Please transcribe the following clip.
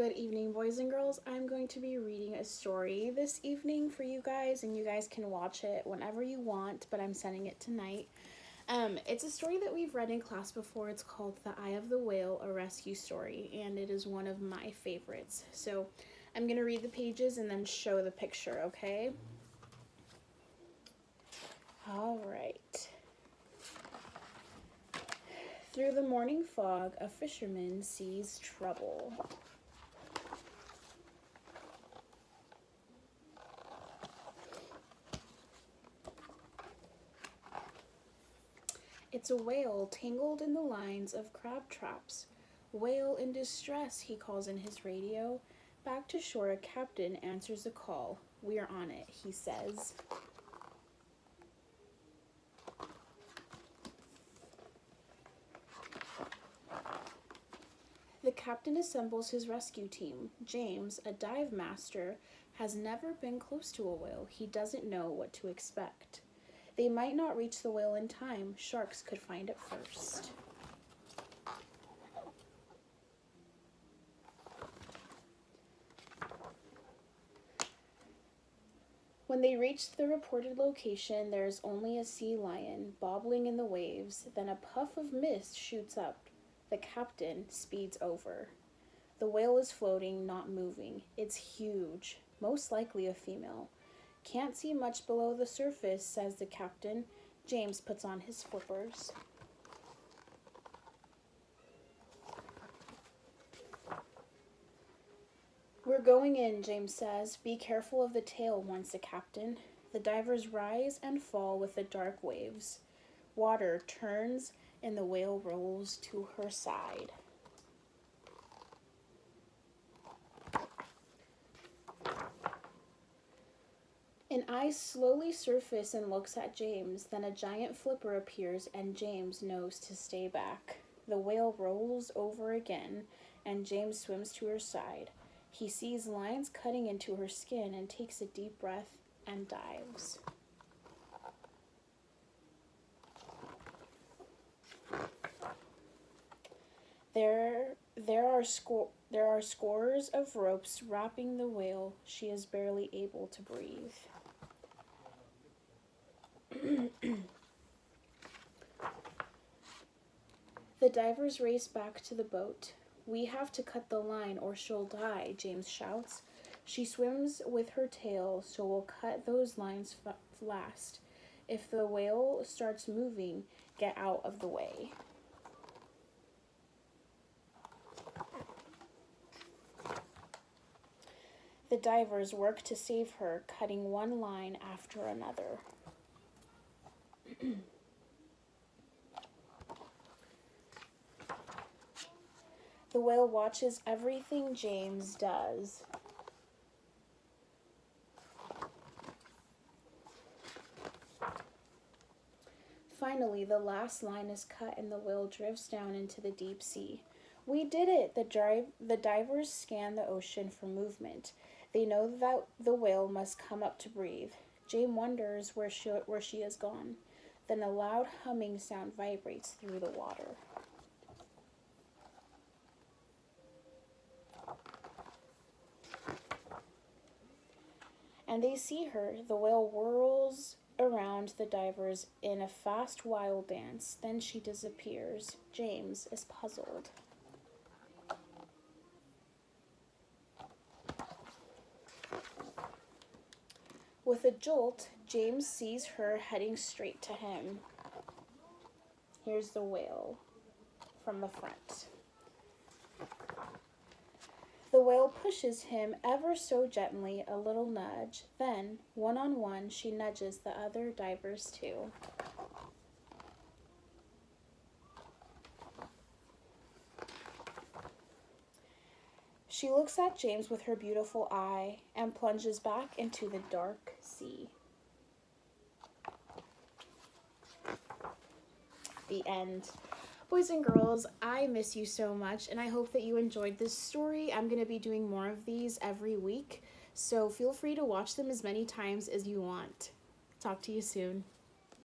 Good evening, boys and girls. I'm going to be reading a story this evening for you guys, and you guys can watch it whenever you want, but I'm sending it tonight. It's a story that we've read in class before. It's called The Eye of the Whale, a rescue story, and it is one of my favorites. So I'm going to read the pages and then show the picture, okay? All right. Through the morning fog, a fisherman sees trouble. It's a whale tangled in the lines of crab traps. Whale in distress, he calls in his radio. Back to shore, a captain answers the call. We're on it, he says. The captain assembles his rescue team. James, a dive master, has never been close to a whale. He doesn't know what to expect. They might not reach the whale in time. Sharks could find it first. When they reach the reported location, there's only a sea lion bobbling in the waves. Then a puff of mist shoots up. The captain speeds over. The whale is floating, not moving. It's huge, most likely a female. Can't see much below the surface, says the captain. James puts on his flippers. We're going in, James says. Be careful of the tail, warns the captain. The divers rise and fall with the dark waves. Water turns and the whale rolls to her side. An eye slowly surfaces and looks at James. Then a giant flipper appears and James knows to stay back. The whale rolls over again and James swims to her side. He sees lines cutting into her skin and takes a deep breath and dives. There are scores of ropes wrapping the whale. She is barely able to breathe. The divers race back to the boat. We have to cut the line or she'll die, James shouts. She swims with her tail, so we'll cut those lines last. If the whale starts moving, get out of the way. The divers work to save her, cutting one line after another. The whale watches everything James does. Finally, the last line is cut and the whale drifts down into the deep sea. We did it! The divers scan the ocean for movement. They know that the whale must come up to breathe. James wonders where she has gone. Then a loud humming sound vibrates through the water. And they see her. The whale whirls around the divers in a fast, wild dance. Then she disappears. James is puzzled. With a jolt, James sees her heading straight to him. Here's the whale from the front. The whale pushes him ever so gently, a little nudge. Then, one-on-one, she nudges the other divers too. She looks at James with her beautiful eye and plunges back into the dark sea. The end. Boys and girls, I miss you so much, and I hope that you enjoyed this story. I'm going to be doing more of these every week, so feel free to watch them as many times as you want. Talk to you soon.